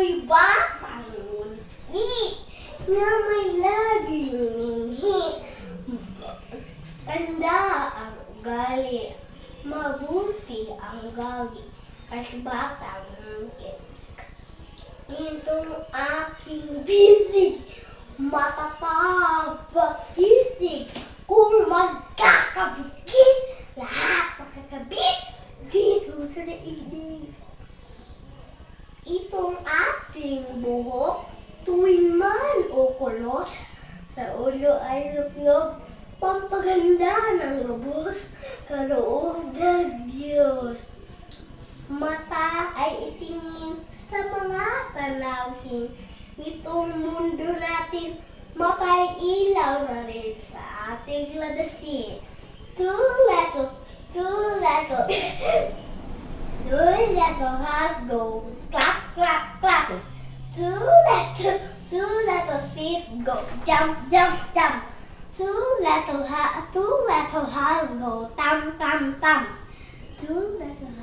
ako'y batang ngunit na may laging minhi. Tanda ang ugali, mabuti ang gagi, kasi batang ngit. Itong aking bisig, matatabak-titig, kung magkakabigit, lahat makakabit dito sa daigdig. Itong ating buhok, tuwing man o kulot, sa ulo ay lukyog, pampaganda ng lubos, kaloob ng Diyos. Mata ay itingin sa mga tanawin, nitong mundo natin, mapay ilaw na rin sa ating ladasin. Two little has go clap, clap, clap. Two little feet go jump, jump, jump. Two little has go tam, tam, tam. Two little